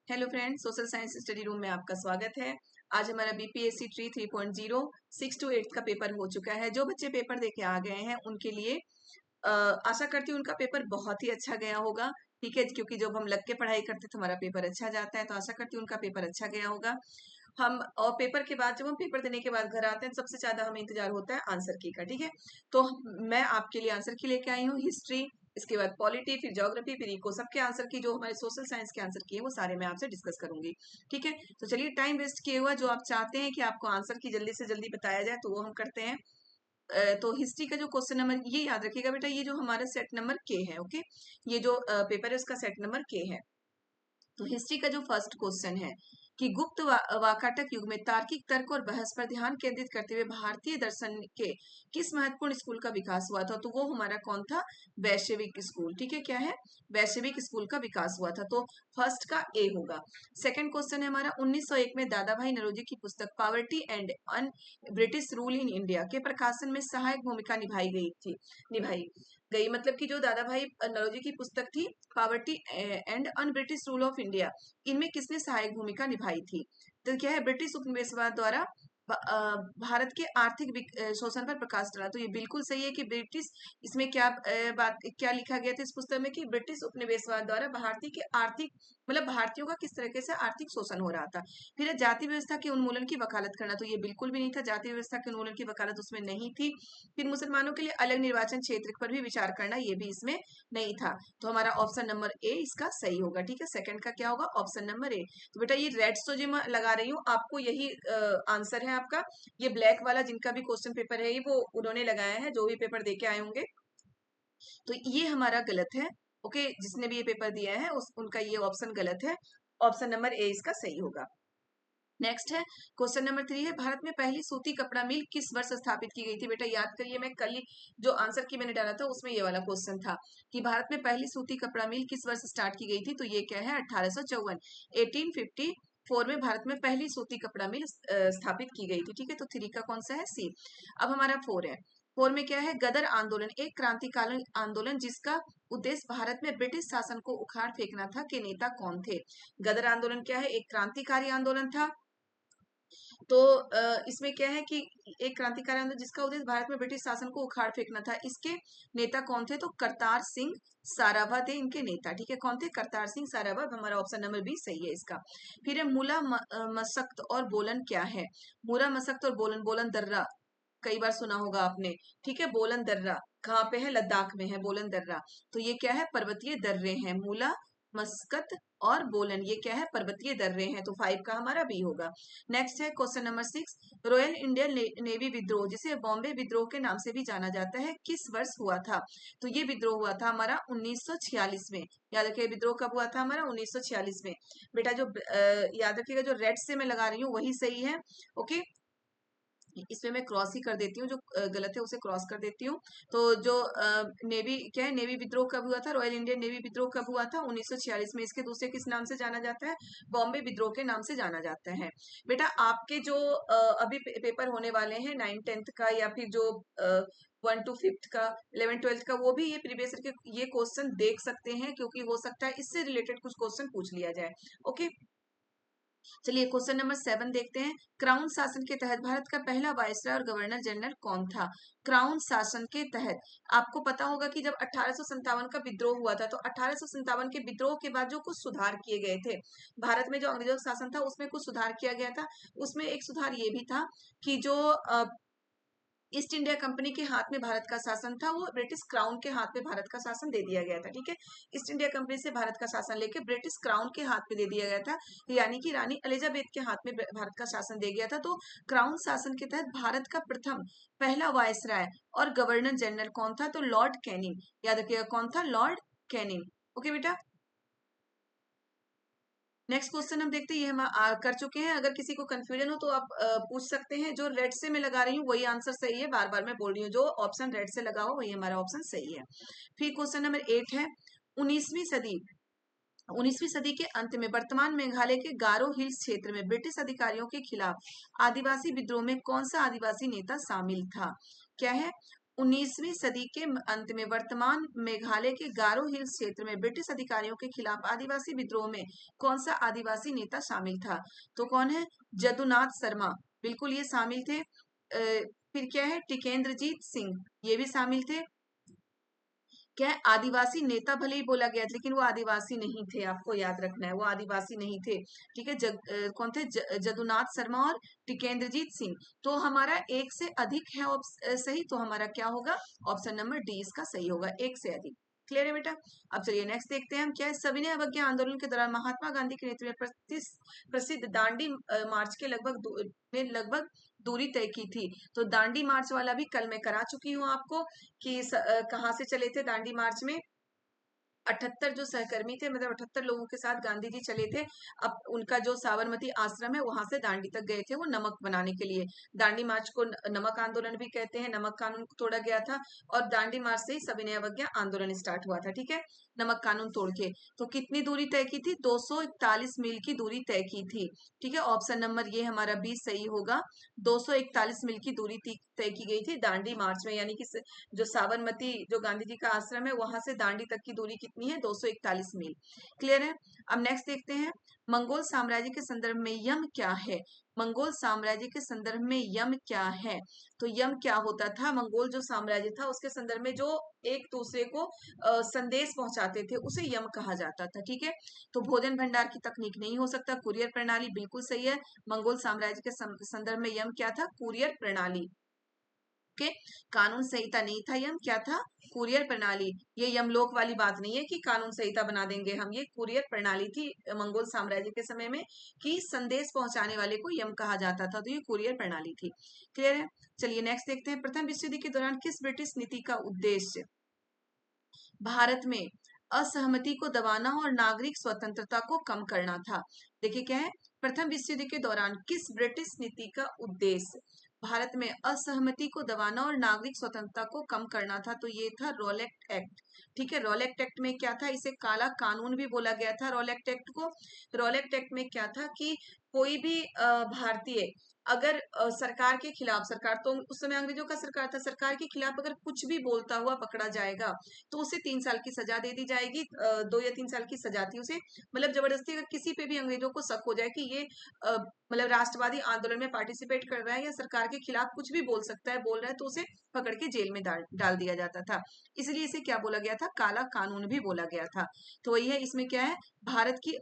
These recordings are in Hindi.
Hello friends, social science study room में आपका स्वागत है। आज हमारा बीपीएससी ट्री 3.0 6 to 8 का पेपर हो चुका है। जो बच्चे पेपर देके आ गए हैं उनके लिए आशा करती हूँ उनका पेपर बहुत ही अच्छा गया होगा। ठीक है, क्योंकि जब हम लग के पढ़ाई करते तो हमारा पेपर अच्छा जाता है, तो आशा करती हूँ उनका पेपर अच्छा गया होगा। हम और पेपर के बाद जब हम पेपर देने के बाद घर आते हैं सबसे ज्यादा हमें इंतजार होता है आंसर की का। ठीक है, तो मैं आपके लिए आंसर की लेके आई हूँ हिस्ट्री, इसके बाद पॉलिटी, फिर ज्योग्राफी, फिर इको, सबके आंसर की जो हमारे सोशल साइंस के आंसर की है वो सारे मैं आपसे डिस्कस करूंगी। ठीक है, तो चलिए टाइम वेस्ट किए हुआ जो आप चाहते हैं कि आपको आंसर की जल्दी से जल्दी बताया जाए तो वो हम करते हैं। तो हिस्ट्री का जो क्वेश्चन नंबर, ये याद रखिएगा बेटा, ये जो हमारा सेट नंबर के है। ओके, ये जो पेपर है उसका सेट नंबर के है। तो हिस्ट्री का जो फर्स्ट क्वेश्चन है कि गुप्त वाकाटक युग में तार्किक तर्क और बहस पर ध्यान केंद्रित करते हुए भारतीय दर्शन के किस महत्वपूर्ण स्कूल का विकास हुआ था, तो वो हमारा कौन था? वैश्विक स्कूल। ठीक है, क्या है? वैश्विक स्कूल का विकास हुआ था, तो फर्स्ट का ए होगा। सेकंड क्वेश्चन है हमारा 1901 में दादा भाई नौरोजी की पुस्तक poverty and un British rule in India के प्रकाशन में सहायक भूमिका निभाई गई। मतलब कि जो दादा भाई नौरोजी की पुस्तक थी poverty and un British rule of India, इनमें किसने सहायक भूमिका निभाई थी? तो क्या है? ब्रिटिश उपनिवेशवाद द्वारा भारत के आर्थिक शोषण पर प्रकाश डाला। तो ये बिल्कुल सही है कि ब्रिटिश, इसमें क्या लिखा गया था इस पुस्तक में कि ब्रिटिश उपनिवेशवाद द्वारा भारतीय के आर्थिक, मतलब भारतीयों का किस तरीके से आर्थिक शोषण हो रहा था। फिर है जाति व्यवस्था के उन्मूलन की वकालत करना, तो ये बिल्कुल भी नहीं था, जाति व्यवस्था के उन्मूलन की वकालत उसमें नहीं थी। फिर मुसलमानों के लिए अलग निर्वाचन क्षेत्र पर भी विचार करना, ये भी इसमें नहीं था। तो हमारा ऑप्शन नंबर ए इसका सही होगा। ठीक है, सेकंड का क्या होगा? Option number A. तो बेटा ये रेड तो जो मैं लगा रही हूँ आपको यही आंसर है आपका। ये ब्लैक वाला जिनका भी क्वेश्चन पेपर है ये वो उन्होंने लगाया है, जो भी पेपर देके आए होंगे। तो ये हमारा गलत है। ओके, जिसने भी ये पेपर दिया है उनका ये ऑप्शन गलत है। ऑप्शन नंबर ए इसका सही होगा। नेक्स्ट है क्वेश्चन नंबर 3 है भारत में पहली सूती कपड़ा मिल किस वर्ष स्थापित की गई थी? बेटा याद करिए, मैं कल ही जो आंसर की मैंने डाला था उसमें ये वाला क्वेश्चन था कि भारत में पहली सूती कपड़ा मिल किस वर्ष स्टार्ट की गई थी, तो ये क्या है? 1854। 1854 में भारत में पहली सूती कपड़ा मिल स्थापित की गई थी। ठीक है, तो 3 का कौन सा है? सी। अब हमारा 4 है। 4 में क्या है? गदर आंदोलन एक क्रांतिकाली आंदोलन जिसका उद्देश्य भारत में ब्रिटिश शासन को उखाड़ फेंकना था, के नेता कौन थे? गदर आंदोलन क्या है? एक क्रांतिकारी आंदोलन था। तो इसमें क्या है कि एक क्रांतिकारी आंदोलन जिसका उद्देश्य भारत में ब्रिटिश शासन को उखाड़ फेंकना था, इसके नेता कौन थे? तो करतार सिंह साराभाई थे इनके नेता। ठीक है, कौन थे? करतार सिंह साराभाई। हमारा ऑप्शन नंबर बी सही है इसका। फिर है मूला मसक्त और बोलन क्या है? मूला मसक्त और बोलन, बोलन दर्रा कई बार सुना होगा आपने। ठीक है, बोलन दर्रा कहाँ पे है? लद्दाख में है बोलन दर्रा। तो ये क्या है? पर्वतीय दर्रे हैं। मूला मस्कत और बोलन ये क्या है? पर्वतीय दर्रे हैं। तो 5 का हमारा बी होगा। नेक्स्ट है question number 6 royal Indian navy विद्रोह जिसे बॉम्बे विद्रोह के नाम से भी जाना जाता है किस वर्ष हुआ था? तो ये विद्रोह हुआ था हमारा 1946 में। याद रखिए विद्रोह कब हुआ था हमारा? 1946 में। बेटा जो याद रखिएगा जो रेड से मैं लगा रही हूँ वही सही है। ओके, इसमें मैं क्रॉस ही कर देती हूँ, जो गलत है उसे क्रॉस कर देती हूँ। तो जो नेवी क्या है? नेवी विद्रोह कब हुआ था? रॉयल इंडियन नेवी विद्रोह कब हुआ था? 1946 में। इसके दूसरे किस नाम से जाना जाता है? बॉम्बे विद्रोह के नाम से जाना जाता है। बेटा आपके जो अभी पेपर होने वाले हैं 9th-10th का, या फिर जो 1 to 5th का, 11th-12th का, वो भी ये प्रीवियस के ये क्वेश्चन देख सकते हैं, क्योंकि हो सकता है इससे रिलेटेड कुछ क्वेश्चन पूछ लिया जाए। ओके, चलिए क्वेश्चन नंबर 7 देखते हैं। क्राउन शासन के तहत भारत का पहला वायसराय और गवर्नर जनरल कौन था? क्राउन शासन के तहत आपको पता होगा कि जब 1857 का विद्रोह हुआ था, तो 1857 के विद्रोह के बाद जो कुछ सुधार किए गए थे भारत में, जो अंग्रेजों का शासन था उसमें कुछ सुधार किया गया था। उसमें एक सुधार ये भी था कि जो ईस्ट इंडिया कंपनी के हाथ में भारत का शासन था, वो ब्रिटिश क्राउन के हाथ में भारत का शासन दे दिया गया था। ठीक है, ईस्ट इंडिया कंपनी से भारत का शासन लेके ब्रिटिश क्राउन के हाथ में दे दिया गया था, यानी कि रानी एलिजाबेथ के हाथ में भारत का शासन दे गया था। तो क्राउन शासन के तहत भारत का प्रथम पहला वायसराय और गवर्नर जनरल कौन था? तो लॉर्ड कैनिंग। याद रखिएगा कौन था? Lord Canning. ओके बेटा, नेक्स्ट क्वेश्चन हम देखते हैं, ये हम कर चुके हैं। अगर किसी को कंफ्यूजन हो तो आप पूछ सकते हैं। जो रेड से मैं लगा रही हूँ वही आंसर सही है, बार बार मैं बोल रही हूँ, जो ऑप्शन रेड से लगा हो वही हमारा ऑप्शन सही है। फिर क्वेश्चन नंबर 8 है 19वीं सदी 19वीं सदी के अंत में वर्तमान मेघालय के गारो हिल्स क्षेत्र में ब्रिटिश अधिकारियों के खिलाफ आदिवासी विद्रोह में कौन सा आदिवासी नेता शामिल था? क्या है? 19वीं सदी के अंत में वर्तमान मेघालय के गारो हिल्स क्षेत्र में ब्रिटिश अधिकारियों के खिलाफ आदिवासी विद्रोह में कौन सा आदिवासी नेता शामिल था? तो कौन है? जदुनाथ शर्मा, बिल्कुल ये शामिल थे। फिर क्या है? टिकेंद्रजीत सिंह, ये भी शामिल थे। क्या है? आदिवासी नेता भले ही बोला गया था, लेकिन वो आदिवासी नहीं थे, आपको याद रखना है, वो आदिवासी नहीं थे। ठीक है, कौन थे? जदुनाथ शर्मा और टिकेंद्रजीत सिंह। तो हमारा एक से अधिक है सही, तो हमारा क्या होगा? ऑप्शन नंबर डी इसका सही होगा, एक से अधिक। क्लियर है बेटा? अब चलिए नेक्स्ट देखते हैं हम क्या है। सविनय अवज्ञा आंदोलन के दौरान महात्मा गांधी के नेतृत्व में प्रसिद्ध दांडी मार्च के लगभग दूरी तय की थी। तो दांडी मार्च वाला भी कल मैं करा चुकी हूँ आपको कि कहाँ से चले थे दांडी मार्च में। 78 जो सहकर्मी थे, मतलब 78 लोगों के साथ गांधी जी चले थे। अब उनका जो साबरमती आश्रम है वहां से दांडी तक गए थे, वो नमक बनाने के लिए। दांडी मार्च को नमक आंदोलन भी कहते हैं, नमक कानून को तोड़ा गया था। और दांडी मार्च से ही सविनय अवज्ञा आंदोलन स्टार्ट हुआ था। ठीक है, नमक कानून तोड़ के। तो कितनी दूरी तय की थी? 241 मील की दूरी तय की थी। ठीक है, ऑप्शन नंबर ये हमारा बी सही होगा। 241 मील की दूरी तय की गई थी दांडी मार्च में, यानी कि जो साबरमती जो गांधी जी का आश्रम है वहां से दांडी तक की दूरी कितनी है? 241 मील। क्लियर है? अब नेक्स्ट देखते हैं, मंगोल साम्राज्य के संदर्भ में यम क्या है? मंगोल साम्राज्य के संदर्भ में यम क्या है? तो यम क्या होता था? मंगोल जो साम्राज्य था उसके संदर्भ में जो एक दूसरे को संदेश पहुंचाते थे उसे यम कहा जाता था। ठीक है, तो भोजन भंडार की तकनीक नहीं हो सकता, कुरियर प्रणाली बिल्कुल सही है। मंगोल साम्राज्य के संदर्भ में यम क्या था? कुरियर प्रणाली। के कानून संहिता नहीं था, यम क्या था? कुरियर प्रणाली। ये यमलोक वाली बात नहीं है कि कानून संहिता बना देंगे हम, ये कुरियर प्रणाली थी मंगोल साम्राज्य के समय में, कि संदेश पहुंचाने वाले को यम कहा जाता था, तो ये कुरियर प्रणाली थी। क्लियर है? चलिए नेक्स्ट देखते हैं, प्रथम विश्व युद्ध के दौरान किस ब्रिटिश नीति का उद्देश्य भारत में असहमति को दबाना और नागरिक स्वतंत्रता को कम करना था? देखिए क्या है, प्रथम विश्व युद्ध के दौरान किस ब्रिटिश नीति का उद्देश्य भारत में असहमति को दबाना और नागरिक स्वतंत्रता को कम करना था? तो ये था रॉलेट एक्ट। ठीक है, रॉलेट एक्ट में क्या था? इसे काला कानून भी बोला गया था रॉलेट एक्ट को। रॉलेट एक्ट में क्या था कि कोई भी भारतीय अगर सरकार के खिलाफ, सरकार तो उस समय अंग्रेजों का सरकार था, सरकार के खिलाफ अगर कुछ भी बोलता हुआ पकड़ा जाएगा तो उसे 3 साल की सजा दे दी जाएगी। 2 या 3 साल की सजा थी उसे, मतलब जबरदस्ती अगर किसी पे भी अंग्रेजों को शक हो जाए कि ये मतलब राष्ट्रवादी आंदोलन में पार्टिसिपेट कर रहा है या सरकार के खिलाफ कुछ भी बोल सकता है, बोल रहा है, तो उसे पकड़ के जेल में डाल दिया जाता था। इसलिए इसे क्या बोला गया था? काला कानून भी बोला गया था। तो वही है, इसमें क्या है, भारत की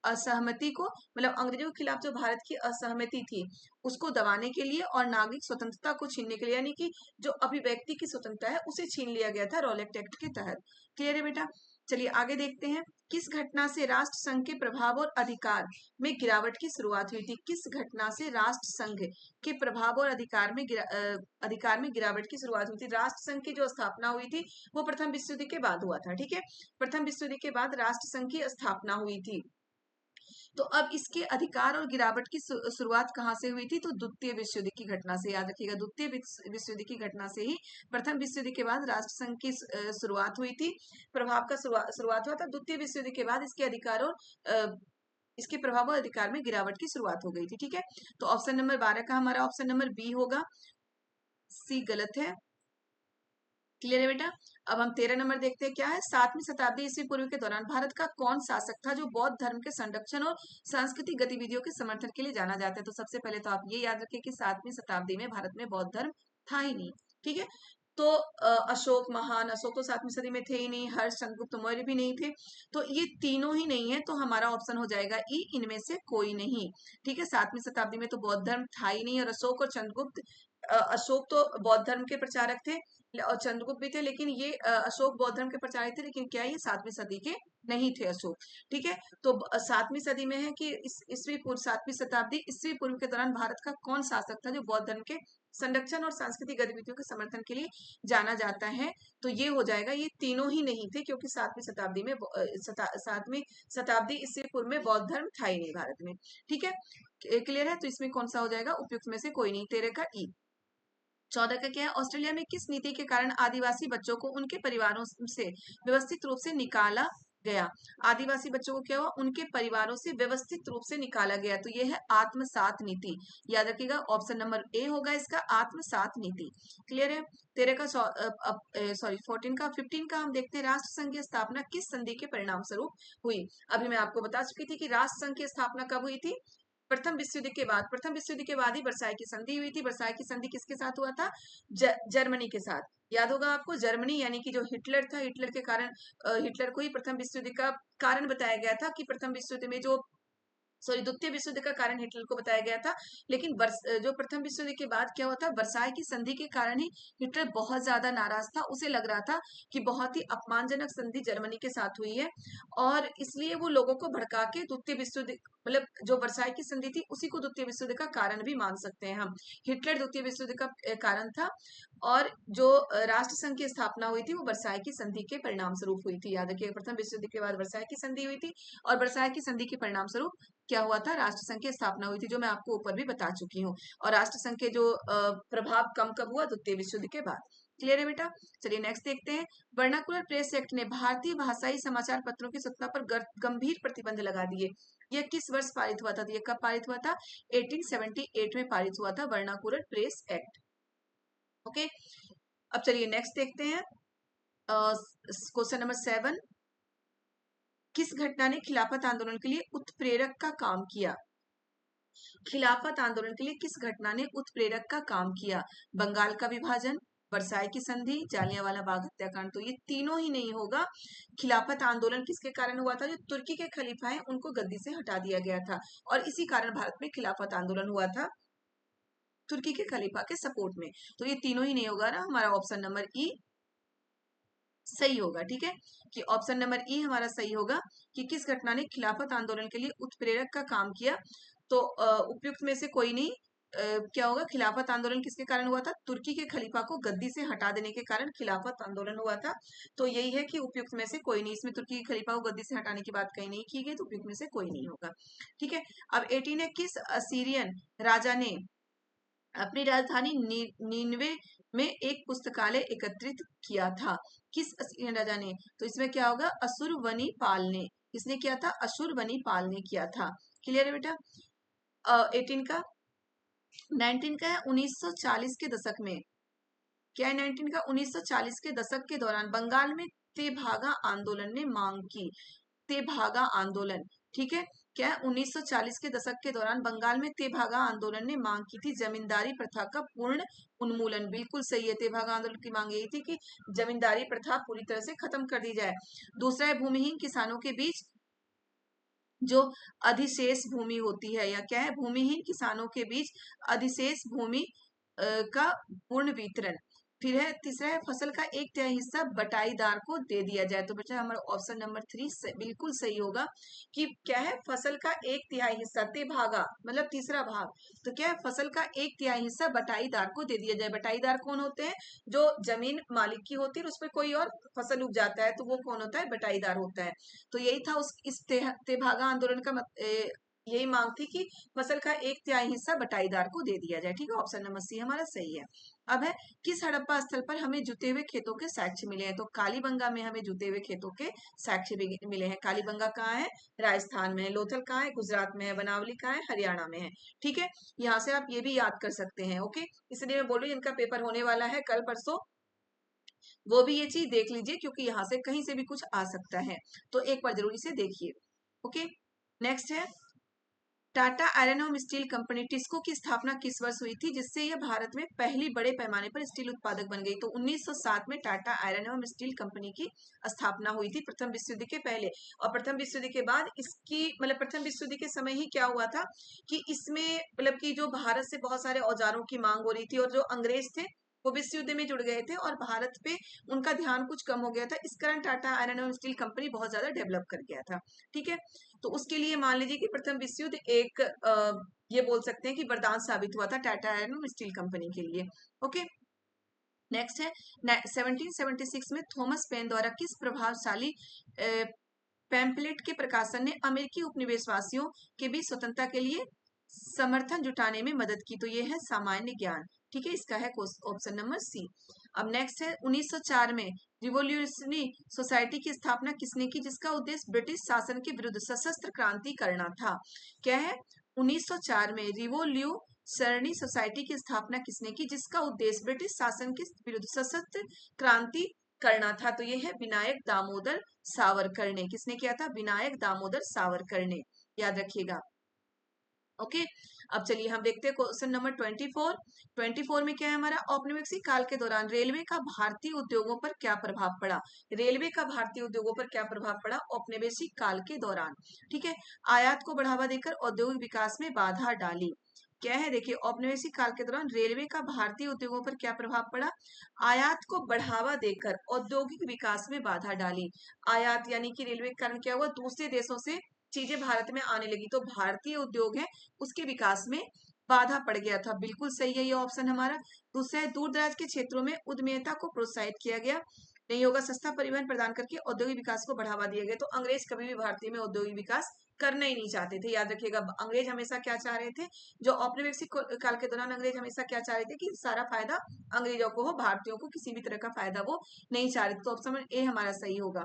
असहमति को, मतलब अंग्रेजों के खिलाफ जो भारत की असहमति थी उसको दबाने के लिए और नागरिक स्वतंत्रता को छीनने के लिए, यानी कि जो अभिव्यक्ति की स्वतंत्रता है उसे छीन लिया गया था रॉलेट एक्ट के तहत। क्लियर है बेटा? चलिए आगे देखते हैं, किस घटना से राष्ट्र संघ के प्रभाव और अधिकार में गिरावट की शुरुआत हुई थी? किस घटना से राष्ट्र संघ के प्रभाव और अधिकार में गिरावट की शुरुआत हुई थी? राष्ट्र संघ की जो स्थापना हुई थी वो प्रथम विश्व युद्ध के बाद हुआ था। ठीक है, प्रथम विश्व युद्ध के बाद राष्ट्र संघ की स्थापना हुई थी। तो अब इसके अधिकार और गिरावट की शुरुआत कहाँ से हुई थी? तो द्वितीय विश्व युद्ध की घटना से, याद रखिएगा, द्वितीय विश्व युद्ध की घटना से ही प्रथम विश्व युद्ध के बाद राष्ट्र संघ की शुरुआत हुई थी, प्रभाव का शुरुआत हुआ था। द्वितीय विश्व युद्ध के बाद इसके अधिकार और इसके प्रभाव और अधिकार में गिरावट की शुरुआत हो गई थी। ठीक है, तो ऑप्शन नंबर 12 का हमारा ऑप्शन नंबर बी होगा, सी गलत है। क्लियर है बेटा? अब हम 13 नंबर देखते हैं, क्या है, 7वीं शताब्दी ईस्वी पूर्व के दौरान भारत का कौन शासक था जो बौद्ध धर्म के संरक्षण और सांस्कृतिक गतिविधियों के समर्थन के लिए जाना जाता है? तो सबसे पहले तो आप ये याद रखिए कि 7वीं शताब्दी में भारत में बौद्ध धर्म था ही नहीं। ठीक है, तो अशोक महान, अशोक तो 7वीं सदी में थे ही नहीं, हर्ष, चंद्रगुप्त मौर्य भी नहीं थे, तो ये तीनों ही नहीं है, तो हमारा ऑप्शन हो जाएगा ई, इनमें से कोई नहीं। ठीक है, 7वीं शताब्दी में तो बौद्ध धर्म था ही नहीं, और अशोक और चंद्रगुप्त, अशोक तो बौद्ध धर्म के प्रचारक थे और चंद्रगुप्त भी थे, लेकिन ये अशोक बौद्ध धर्म के प्रचारक थे, लेकिन क्या ये 7वीं सदी के नहीं थे अशोक। ठीक है, तो 7वीं सदी में है कि ईस्वी पूर्व, 7वीं शताब्दी ईस्वी पूर्व के दौरान भारत का कौन शासक था जो बौद्ध धर्म के संरक्षण और सांस्कृतिक गतिविधियों के समर्थन के लिए जाना जाता है? तो ये हो जाएगा, ये तीनों ही नहीं थे, क्योंकि 7वीं शताब्दी में 7वीं शताब्दी ईस्वी पूर्व में बौद्ध धर्म था ही नहीं भारत में। ठीक है, क्लियर है? तो इसमें कौन सा हो जाएगा? उपयुक्त में से कोई नहीं, 13 का ई। 14 का क्या है, ऑस्ट्रेलिया में किस नीति के कारण आदिवासी बच्चों को उनके परिवारों से व्यवस्थित रूप से निकाला गया। आदिवासी बच्चों को क्या हुआ, उनके परिवारों से व्यवस्थित रूप से निकाला गया। तो ये है आत्मसात नीति, याद रखिएगा ऑप्शन नंबर ए होगा इसका, आत्मसात नीति। क्लियर है। 13 का सॉरी 14 का 15 का हम देखते हैं, राष्ट्र संघ की स्थापना किस संधि के परिणाम स्वरूप हुई। अभी मैं आपको बता चुकी थी कि राष्ट्र संघ की स्थापना कब हुई थी, प्रथम विश्व युद्ध के बाद। प्रथम विश्व युद्ध के बाद ही वर्साई की संधि हुई थी। वर्साई की संधि किसके साथ हुआ था, जर्मनी के साथ। याद होगा आपको, जर्मनी यानी कि जो हिटलर था, हिटलर के कारण हिटलर को ही प्रथम विश्व युद्ध का कारण बताया गया था कि प्रथम विश्व युद्ध में जो सॉरी द्वितीय विश्व युद्ध का कारण हिटलर को बताया गया था। लेकिन जो प्रथम विश्व युद्ध के बाद क्या हुआ था, वर्साई की संधि के कारण ही हिटलर बहुत ज्यादा नाराज था। उसे लग रहा था कि बहुत ही अपमानजनक संधि जर्मनी के साथ हुई है, और इसलिए वो लोगों को भड़का के द्वितीय विश्व युद्ध, मतलब जो वर्साई की संधि थी उसी को द्वितीय विश्व युद्ध का कारण भी मान सकते हैं हम। हिटलर द्वितीय विश्व युद्ध का कारण था, और जो राष्ट्र संघ की स्थापना हुई थी वो वर्साई की संधि के परिणाम स्वरूप हुई थी। याद रखिए, प्रथम विश्व युद्ध के बाद वर्साई की संधि हुई थी, और वर्साई की संधि के परिणाम स्वरूप क्या हुआ था, राष्ट्र संघ की स्थापना हुई थी, जो मैं आपको ऊपर भी बता चुकी हूँ। और राष्ट्र संघ के जो प्रभाव कब हुआ, द्वितीय विश्व युद्ध के बाद। क्लियर है बेटा। चलिए नेक्स्ट देखते हैं। वर्नाकुलर प्रेस एक्ट ने भारतीय भाषाई समाचार पत्रों की सूचना पर गंभीर प्रतिबंध लगा दिए। यह किस वर्ष पारित हुआ था, तो यह कब पारित हुआ था, 1878 में पारित हुआ था वर्नाकुलर प्रेस एक्ट। ओके, अब चलिए नेक्स्ट देखते हैं। क्वेश्चन नंबर 7, किस घटना ने खिलाफत आंदोलन के लिए उत्प्रेरक का काम किया। खिलाफत आंदोलन के लिए किस घटना ने उत्प्रेरक का काम किया, बंगाल का विभाजन, वर्साई की संधि, जालियांवाला बाग हत्याकांड। तो ये तीनों ही नहीं होगा। खिलाफत आंदोलन किसके कारण हुआ था, जो तुर्की के खलीफा हैं उनको गद्दी से हटा दिया गया था, और इसी कारण भारत में खिलाफत आंदोलन हुआ था, तुर्की के खलीफा के सपोर्ट में। तो ये तीनों ही नहीं होगा ना, हमारा ऑप्शन नंबर ई सही होगा। ठीक है, कि ऑप्शन नंबर ई हमारा सही होगा कि किस घटना ने खिलाफत आंदोलन के लिए उत्प्रेरक का काम किया। तो उपयुक्त में से कोई नहीं। क्या होगा, खिलाफत आंदोलन किसके कारण हुआ था, तुर्की के खलीफा को गद्दी से हटा देने के कारण खिलाफत आंदोलन हुआ था। तो यही है कि उपयुक्त में से कोई नहीं, इसमें तुर्की के खलीफा को गद्दी से हटाने की बात कहीं नहीं की गई, तो उपयुक्त में से कोई नहीं होगा। ठीक है, अब 18 है, किस असीरियन राजा ने अपनी राजधानी नीनवे में एक पुस्तकालय एकत्रित किया था। किस असीरियन राजा ने, तो इसमें क्या होगा, असुरवनीपाल ने। किसने किया था, असुरवनीपाल ने किया था। क्लियर है बेटा। 18 का। 19 का है, 1940 के दशक में। क्या है 19 का, 1940 के दशक के दौरान बंगाल में तेभागा आंदोलन ने मांग की। तेभागा आंदोलन, ठीक है, क्या है 1940 के दशक के दौरान बंगाल में तेभागा आंदोलन ने मांग की थी जमींदारी प्रथा का पूर्ण उन्मूलन। बिल्कुल सही है, तेभागा आंदोलन की मांग यही थी कि जमींदारी प्रथा पूरी तरह से खत्म कर दी जाए। दूसरा है, भूमिहीन किसानों के बीच जो अधिशेष भूमि होती है, या क्या है, भूमिहीन किसानों के बीच अधिशेष भूमि का पूर्ण वितरण। फिर है तीसरा है, फसल का 1/3 हिस्सा बटाईदार को दे दिया जाए। तो बेटा हमारा ऑप्शन नंबर 3 बिल्कुल सही होगा कि क्या है, फसल का 1/3 हिस्सा, तेभागा मतलब तीसरा भाग, तो क्या है, फसल का 1/3 हिस्सा बटाईदार को दे दिया जाए। बटाईदार कौन होते हैं, जो जमीन मालिक की होती है और उस पर कोई और फसल उग जाता है, तो वो कौन होता है, बटाईदार होता है। तो यही था इस तेभागा आंदोलन का यही मांग थी कि फसल का 1/3 हिस्सा बटाईदार को दे दिया जाए। ठीक है, ऑप्शन नंबर सी हमारा सही है। अब है, किस हड़प्पा स्थल पर हमें जुते हुए खेतों के साक्ष्य मिले हैं, तो कालीबंगा में हमें जुते हुए खेतों के साक्ष्य मिले हैं। कालीबंगा कहाँ है, राजस्थान में है। लोथल कहाँ है, गुजरात में है। बनावली कहाँ है, हरियाणा में है। ठीक है, यहाँ से आप ये भी याद कर सकते हैं। ओके, इसलिए मैं बोल रही हूँ इनका पेपर होने वाला है कल परसों, वो भी ये चीज देख लीजिए, क्योंकि यहाँ से कहीं से भी कुछ आ सकता है, तो एक बार जरूरी से देखिए। ओके, नेक्स्ट है, टाटा आयरन एवं स्टील कंपनी टिस्को की स्थापना किस वर्ष हुई थी, जिससे यह भारत में पहली बड़े पैमाने पर स्टील उत्पादक बन गई। तो 1907 में टाटा आयरन एवं स्टील कंपनी की स्थापना हुई थी, प्रथम विश्व युद्ध के पहले। और प्रथम विश्व युद्ध के बाद इसकी मतलब प्रथम विश्व युद्ध के समय ही क्या हुआ था कि इसमें मतलब कि जो भारत से बहुत सारे औजारों की मांग हो रही थी, और जो अंग्रेज थे वो विश्व युद्ध में जुड़ गए थे, और भारत पे उनका ध्यान कुछ कम हो गया था। इस कारण टाटा आयरन एवं स्टील कंपनी बहुत ज्यादा डेवलप कर गया था। ठीक है, तो उसके लिए मान लीजिए कि प्रथम विश्व युद्ध एक ये बोल सकते हैं कि वरदान साबित हुआ था Tata iron and steel company के लिए। ओके, नेक्स्ट है, 1776 में थॉमस पेन द्वारा किस प्रभावशाली पैम्पलेट के प्रकाशन ने अमेरिकी उपनिवेशवासियों के बीच स्वतंत्रता के लिए समर्थन जुटाने में मदद की। तो ये है सामान्य ज्ञान। ठीक है, इसका है ऑप्शन नंबर सी। अब नेक्स्ट है 1904 में रिवोल्यूशनरी सोसाइटी की स्थापना किसने की, जिसका उद्देश्य ब्रिटिश शासन के विरुद्ध सशस्त्र क्रांति करना था। क्या है, 1904 में रिवोल्यूशनरी सोसाइटी की स्थापना किसने की, जिसका उद्देश्य ब्रिटिश शासन के विरुद्ध सशस्त्र क्रांति करना था। तो ये है विनायक दामोदर सावरकर ने, किसने किया था, विनायक दामोदर सावरकर ने, याद रखिएगा। ओके, अब चलिए हम देखते हैं क्वेश्चन नंबर 24। 24 में क्या है हमारा, औपनिवेशिक काल के दौरान रेलवे का भारतीय उद्योगों पर क्या प्रभाव पड़ा। रेलवे का भारतीय उद्योगों पर क्या प्रभाव पड़ा औपनिवेशिक काल के दौरान। ठीक है, आयात को बढ़ावा देकर औद्योगिक विकास में बाधा डाली। क्या है, देखिए औपनिवेशिक काल के दौरान रेलवे का भारतीय उद्योगों पर क्या प्रभाव पड़ा, आयात को बढ़ावा देकर औद्योगिक विकास में बाधा डाली। आयात यानी कि रेलवे के कारण क्या हुआ, दूसरे देशों से चीजें भारत में आने लगी, तो भारतीय उद्योग है उसके विकास में बाधा पड़ गया था। बिल्कुल सही है ये ऑप्शन हमारा। दूसरा है दूर दराज के क्षेत्रों में उद्यमिता को प्रोत्साहित किया गया, नहीं होगा, सस्ता परिवहन प्रदान करके औद्योगिक विकास को बढ़ावा दिया गया। तो अंग्रेज कभी भी भारतीय में औद्योगिक विकास करना ही नहीं चाहते थे, याद रखिएगा। अंग्रेज हमेशा क्या चाह रहे थे, जो औपनिवेशिक काल के दौरान अंग्रेज हमेशा क्या चाह रहे थे कि सारा फायदा अंग्रेजों को हो, भारतीयों को किसी भी तरह का फायदा वो नहीं चाह रहे थे। तो ऑप्शन ए हमारा सही होगा।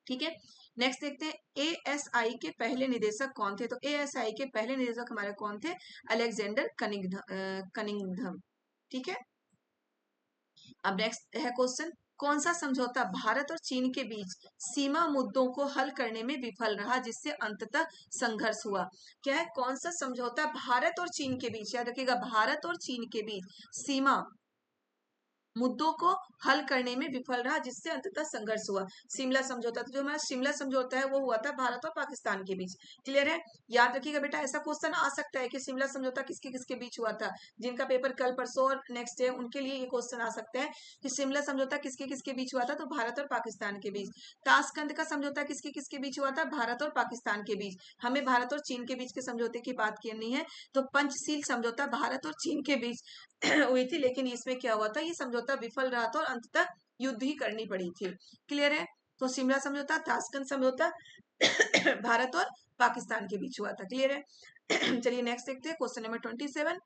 ठीक है, नेक्स्ट देखते हैं एएसआई के पहले निदेशक कौन थे। तो एएसआई के पहले निदेशक हमारे कौन थे, अलेक्जेंडर कनिंघम। ठीक है, अब नेक्स्ट है क्वेश्चन, कौन सा समझौता भारत और चीन के बीच सीमा मुद्दों को हल करने में विफल रहा, जिससे अंततः संघर्ष हुआ। क्या है, कौन सा समझौता भारत और चीन के बीच, याद रखिएगा, भारत और चीन के बीच सीमा मुद्दों को हल करने में विफल रहा, जिससे अंततः संघर्ष हुआ। शिमला समझौता, तो जो हमारा शिमला समझौता है वो हुआ था भारत और पाकिस्तान के बीच। क्लियर है, याद रखिएगा बेटा, ऐसा क्वेश्चन आ सकता है कि शिमला समझौता किसके किसके बीच हुआ था। जिनका पेपर कल परसों और नेक्स्ट डे उनके लिए ये क्वेश्चन आ सकता है कि शिमला समझौता किसके किसके बीच हुआ था, तो भारत और पाकिस्तान के बीच। ताशकंद का समझौता किसके किसके बीच हुआ था, भारत और पाकिस्तान के बीच। हमें भारत और चीन के बीच के समझौते की बात करनी है, तो पंचशील समझौता भारत और चीन के बीच हुई थी, लेकिन इसमें क्या हुआ था, ये समझौता विफल रहा था और अंततः युद्ध ही करनी पड़ी थी। क्लियर है, तो शिमला समझौता, ताशकंद समझौता भारत और पाकिस्तान के बीच हुआ था। क्लियर है चलिए नेक्स्ट देखते हैं क्वेश्चन नंबर 27।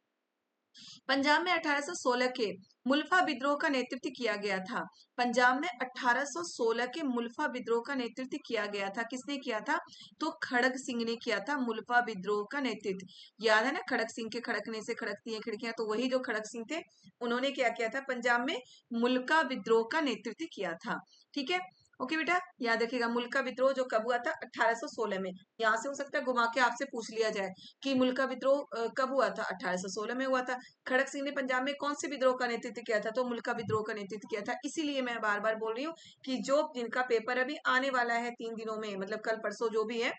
पंजाब में 1816 के मुल्फा विद्रोह का नेतृत्व किया गया था। पंजाब में 1816 के मुल्फा विद्रोह का नेतृत्व किया गया था, किसने किया था, तो खड़ग सिंह ने किया था मुल्फा विद्रोह का नेतृत्व। याद है ना, खड़ग सिंह के खड़कने से खड़कती हैं खिड़कियां, तो वही जो खड़ग सिंह थे उन्होंने क्या किया था, पंजाब में मुल्का विद्रोह का नेतृत्व किया था। ठीक है, ओके बेटा, याद रखिएगा, मुल्का विद्रोह जो कब हुआ था, 1816 में। यहाँ से हो सकता है घुमा के आपसे पूछ लिया जाए कि मुल्का विद्रोह कब हुआ था, 1816 में हुआ था। खड़ग सिंह ने पंजाब में कौन से विद्रोह का नेतृत्व किया था, तो मुल्का विद्रोह का नेतृत्व किया था। इसीलिए मैं बार बार बोल रही हूँ कि जो जिनका पेपर अभी आने वाला है 3 दिनों में, मतलब कल परसों जो भी है,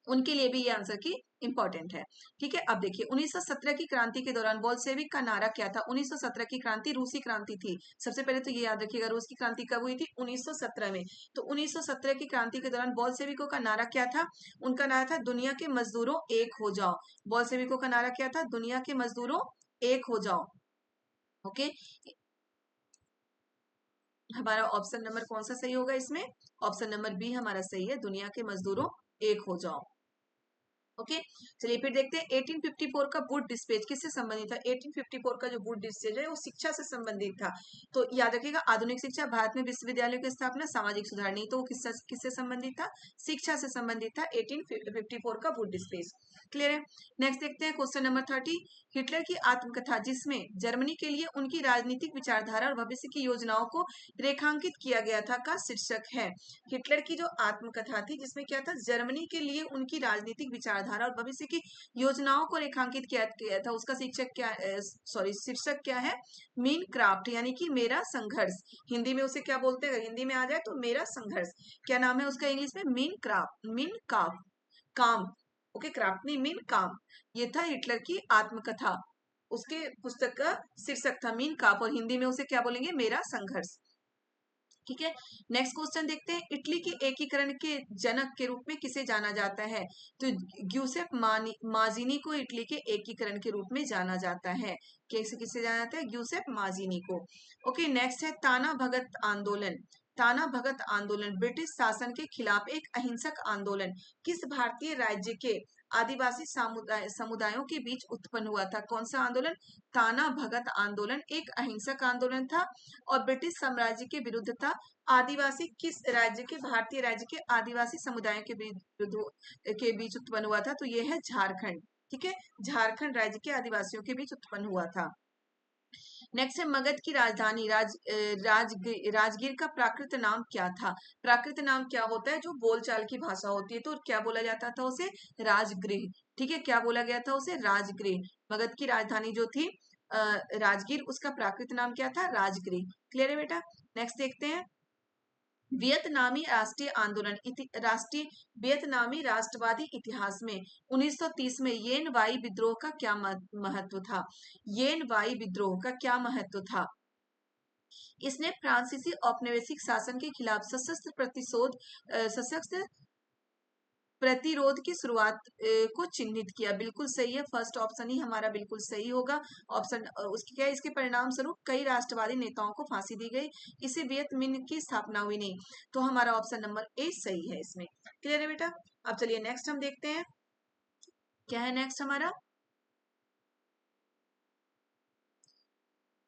उनके लिए भी ये आंसर की इंपॉर्टेंट है। ठीक है, अब देखिए 1917 की क्रांति के दौरान बोल्शेविक का नारा क्या था। 1917 की क्रांति रूसी क्रांति थी। सबसे पहले तो ये याद रखिएगा, रूस की क्रांति कब हुई थी, 1917 में। तो 1917 की क्रांति के दौरान बोल्शेविकों का नारा क्या था, उनका नारा था दुनिया के मजदूरों एक हो जाओ। बोल्शेविकों का नारा क्या था, दुनिया के मजदूरों एक हो जाओ। ओके, हमारा ऑप्शन नंबर कौन सा सही होगा इसमें, ऑप्शन नंबर बी हमारा सही है, दुनिया के मजदूरों एक हो जाओ। ओके, चलिए फिर देखते हैं 1854 का वुड डिस्पेच किससे संबंधित था। 1854 का जो वुड डिस्पेच है वो शिक्षा से संबंधित था। तो याद रखिएगा, आधुनिक शिक्षा, भारत में विश्वविद्यालयों की स्थापना, सामाजिक सुधार, नहीं तो वो किससे संबंधित था, शिक्षा से संबंधित था 1854 का वुड डिस्पेच। क्लियर है, नेक्स्ट देखते हैं क्वेश्चन नंबर 30। हिटलर की आत्मकथा जिसमें जर्मनी के लिए उनकी राजनीतिक विचारधारा और भविष्य की योजनाओं को रेखांकित किया गया था का शीर्षक है। हिटलर की जो आत्मकथा थी जिसमें क्या था, जर्मनी के लिए उनकी राजनीतिक विचारधारा और भविष्य की योजनाओं को रेखांकित किया गया था, उसका शीर्षक क्या, सॉरी शीर्षक क्या है, मीन क्राफ्ट, यानी कि मेरा संघर्ष। हिंदी में उसे क्या बोलते हैं, हिंदी में आ जाए तो मेरा संघर्ष। क्या नाम है उसका इंग्लिश में, मीन क्राफ्ट, मीन काफ, काम। ओके, क्राफ्ट नहीं, मीन काम। ये था हिटलर की आत्मकथा, उसके पुस्तक का शीर्षक था मीन काफ, और हिंदी में उसे क्या बोलेंगे, मेरा संघर्ष। ठीक है, नेक्स्ट क्वेश्चन देखते हैं, इटली के एकीकरण के जनक के रूप में किसे जाना जाता है। तो ग्यूसेप माजीनी को इटली के एकीकरण के रूप में जाना जाता है। किसे किसे जाना जाता है, ग्यूसेप माजीनी को। ओके, नेक्स्ट है ताना भगत आंदोलन। ताना भगत आंदोलन ब्रिटिश शासन के खिलाफ एक अहिंसक आंदोलन किस भारतीय राज्य के आदिवासी समुदायों के बीच उत्पन्न हुआ था? कौन सा आंदोलन? ताना भगत आंदोलन एक अहिंसक आंदोलन था और ब्रिटिश साम्राज्य के विरुद्ध था। आदिवासी किस राज्य के, भारतीय राज्य के आदिवासी समुदायों के बीच उत्पन्न हुआ था? तो यह है झारखंड। ठीक है, झारखंड राज्य के आदिवासियों के बीच उत्पन्न हुआ था। नेक्स्ट है मगध की राजधानी राजगीर का प्राकृत नाम क्या था? प्राकृत नाम क्या होता है? जो बोलचाल की भाषा होती है, तो क्या बोला जाता था उसे? राजगृह। ठीक है, क्या बोला गया था उसे? राजगृह। मगध की राजधानी जो थी राजगीर, उसका प्राकृत नाम क्या था? राजगृह। क्लियर है बेटा? नेक्स्ट देखते हैं वियतनामी राष्ट्रीय आंदोलन वियतनामी राष्ट्रवादी इतिहास में 1930 में येन वाई विद्रोह का क्या महत्व था? येन वाई विद्रोह का क्या महत्व था? इसने फ्रांसीसी औपनिवेशिक शासन के खिलाफ सशस्त्र प्रतिरोध की शुरुआत को चिन्हित किया। बिल्कुल सही है, फर्स्ट ऑप्शन ही हमारा बिल्कुल सही होगा। ऑप्शन उसकी क्या है? इसके परिणाम स्वरूप कई राष्ट्रवादी नेताओं को फांसी दी गई, इससे वियत मिन्ह की स्थापना हुई नहीं। तो हमारा ऑप्शन नंबर ए सही है इसमें। क्लियर है बेटा? अब चलिए नेक्स्ट हम देखते हैं क्या है नेक्स्ट हमारा।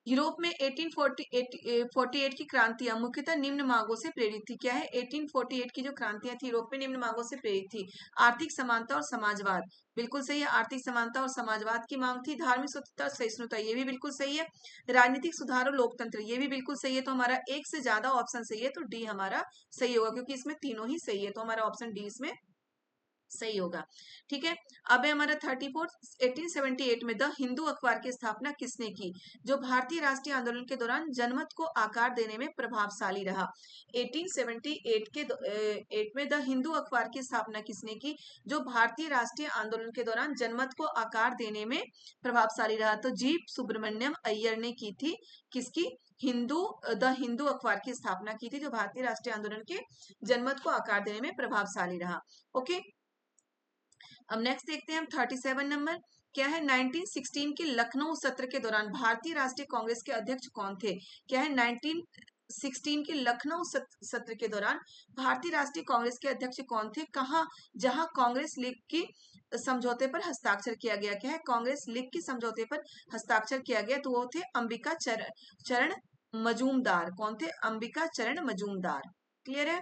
यूरोप में 1848 की क्रांतियां मुख्यतः निम्न मांगों से प्रेरित थी। क्या है? 1848 की जो क्रांतियां थी यूरोप में निम्न मांगों से प्रेरित थी। आर्थिक समानता और समाजवाद, बिल्कुल सही है, आर्थिक समानता और समाजवाद की मांग थी। धार्मिक स्वतंत्रता और सहिष्णुता, ये भी बिल्कुल सही है। राजनीतिक सुधार और लोकतंत्र, ये भी बिल्कुल सही है। तो हमारा एक से ज्यादा ऑप्शन सही है, तो डी हमारा सही होगा, क्योंकि इसमें तीनों ही सही है, तो हमारा ऑप्शन डी इसमें सही होगा। ठीक है, अब है हमारा 34। 1878 में द हिंदू अखबार की स्थापना किसने की? जो भारतीय राष्ट्रीय आंदोलन के दौरान जनमत को आकार देने में प्रभावशाली रहा। 1878 में द हिंदू अखबार की स्थापना किसने की? जो भारतीय राष्ट्रीय आंदोलन के दौरान जनमत को आकार देने में प्रभावशाली रहा। तो जी सुब्रमण्यम अय्यर ने की थी। किसकी? द हिंदू अखबार की स्थापना की थी, जो भारतीय राष्ट्रीय आंदोलन के जनमत को आकार देने में प्रभावशाली रहा। ओके, अब नेक्स्ट देखते हैं हम 37 नंबर। क्या है? 1916 के लखनऊ सत्र के दौरान भारतीय राष्ट्रीय कांग्रेस के अध्यक्ष कौन थे? क्या है? 1916 के लखनऊ सत्र के दौरान भारतीय राष्ट्रीय कांग्रेस के अध्यक्ष कौन थे? कहा? जहां कांग्रेस लीग की समझौते पर हस्ताक्षर किया गया। क्या है? कांग्रेस लीग की समझौते पर हस्ताक्षर किया गया, तो वो थे अंबिका चरण मजूमदार। कौन थे? अंबिका चरण मजूमदार। क्लियर है?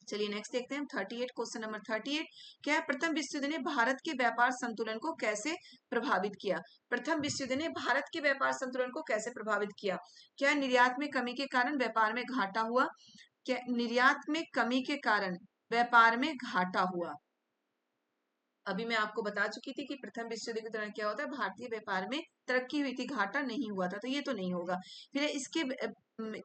चलिए नेक्स्ट देखते हैं 38, क्वेश्चन नंबर 38। क्या है? प्रथम विश्व युद्ध ने भारत के व्यापार संतुलन को कैसे प्रभावित किया? प्रथम विश्व युद्ध ने भारत के व्यापार संतुलन को कैसे प्रभावित किया? क्या निर्यात में कमी के कारण व्यापार में घाटा हुआ? क्या निर्यात में कमी के कारण व्यापार में घाटा हुआ? अभी मैं आपको बता चुकी थी कि प्रथम विश्व युद्ध के दौरान क्या होता है, भारतीय व्यापार में तरक्की हुई थी, घाटा नहीं हुआ था, तो ये तो नहीं होगा। फिर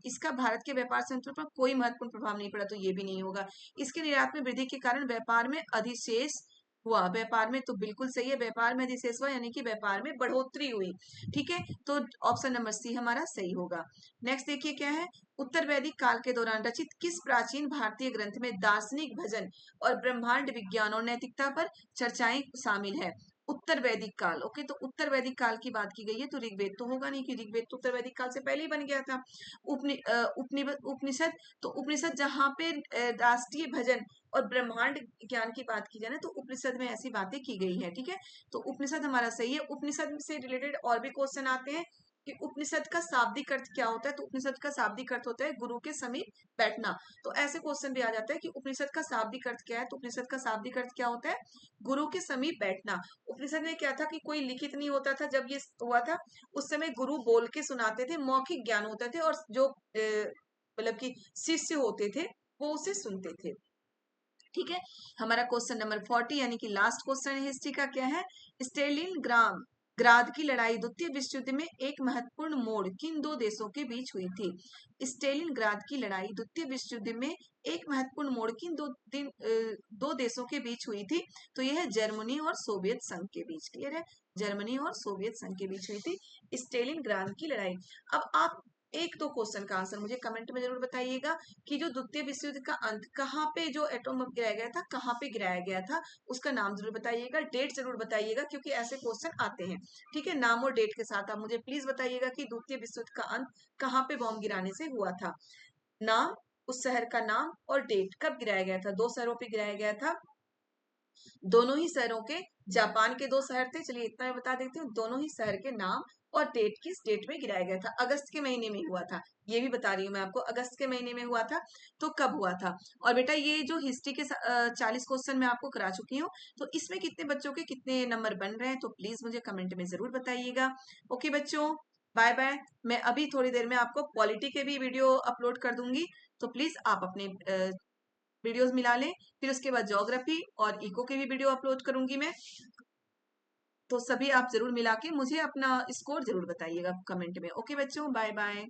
इसका भारत के व्यापार संतुलन पर कोई महत्वपूर्ण प्रभाव नहीं पड़ा, तो ये भी नहीं होगा। इसके निर्यात में वृद्धि के कारण व्यापार में अधिशेष हुआ। व्यापार में तो बिल्कुल सही है, व्यापार में अधिशेष हुआ यानी कि व्यापार में बढ़ोतरी हुई। ठीक है, तो ऑप्शन नंबर सी हमारा सही होगा। नेक्स्ट देखिए क्या है? उत्तर वैदिक काल के दौरान रचित किस प्राचीन भारतीय ग्रंथ में दार्शनिक भजन और ब्रह्मांड विज्ञान और नैतिकता पर चर्चाएं शामिल है? उत्तर वैदिक काल। ओके, तो उत्तर वैदिक काल की बात की गई है, तो ऋग्वेद तो होगा नहीं, कि ऋग्वेद तो उत्तर वैदिक काल से पहले ही बन गया था। उपनिषद, तो उपनिषद जहाँ पे राष्ट्रीय भजन और ब्रह्मांड ज्ञान की बात की जाए ना, तो उपनिषद में ऐसी बातें की गई है। ठीक है, तो उपनिषद हमारा सही है। उपनिषद से रिलेटेड और भी क्वेश्चन आते हैं कि उपनिषद का शाब्दिक अर्थ क्या होता है, तो उपनिषद का शाब्दिक अर्थ होता है गुरु के समीप बैठना। तो ऐसे क्वेश्चन भी आ जाता है कि उपनिषद का शाब्दिक अर्थ क्या है, तो उपनिषद का शाब्दिक अर्थ क्या होता है? गुरु के समीप बैठना। उपनिषद में क्या था कि कोई लिखित नहीं होता था जब ये हुआ था, उस समय गुरु बोल के सुनाते थे, मौखिक ज्ञान होते थे, और जो मतलब कि शिष्य होते थे वो उसे सुनते थे। ठीक है, हमारा क्वेश्चन नंबर 40 यानी कि लास्ट क्वेश्चन है हिस्ट्री का। क्या है? स्टेलिनग्राद की लड़ाई द्वितीय विश्व युद्ध में एक महत्वपूर्ण मोड़ किन दो देशों के बीच हुई थी? स्टेलिनग्राद की लड़ाई द्वितीय विश्व युद्ध में एक महत्वपूर्ण मोड़ किन दो देशों के बीच हुई थी? तो यह है जर्मनी और सोवियत संघ के बीच। क्लियर है? जर्मनी और सोवियत संघ के बीच हुई थी स्टेलिनग्राद की लड़ाई। अब आप एक दो क्वेश्चन का आंसर मुझे कमेंट में जरूर बताइएगा कि जो द्वितीय विश्व युद्ध का अंत कहाँ पे जो एटम बम गिराया गया था, कहाँ पे गिराया गया था, उसका नाम जरूर बताइएगा, डेट जरूर बताइएगा, क्योंकि ऐसे क्वेश्चन आते हैं। ठीक है, नाम और डेट के साथ आप मुझे प्लीज बताइएगा कि द्वितीय विश्व युद्ध का अंत कहाँ पे बॉम्ब गिराने से हुआ था। नाम, उस शहर का नाम और डेट, कब गिराया गया था। 2 शहरों पे गिराया गया था। दोनों ही शहरों के, जापान के 2 शहर थे, चलिए इतना मैं बता देती हूँ। दोनों ही शहर के नाम और डेट किस डेट में गिराया गया था। अगस्त के महीने में हुआ था, ये भी बता रही हूँ मैं आपको, अगस्त के महीने में हुआ था। तो कब हुआ था। और बेटा ये जो हिस्ट्री के 40 क्वेश्चन मैं आपको करा चुकी हूँ, तो इसमें कितने बच्चों के कितने नंबर बन रहे हैं, तो प्लीज मुझे कमेंट में जरूर बताइएगा। ओके बच्चों, बाय बाय। मैं अभी थोड़ी देर में आपको पॉलिटी के भी वीडियो अपलोड कर दूंगी, तो प्लीज आप अपने वीडियोस मिला लें। फिर उसके बाद ज्योग्राफी और इको के भी वीडियो अपलोड करूंगी मैं, तो सभी आप जरूर मिला के मुझे अपना स्कोर जरूर बताइएगा कमेंट में। ओके बच्चों, बाय बाय।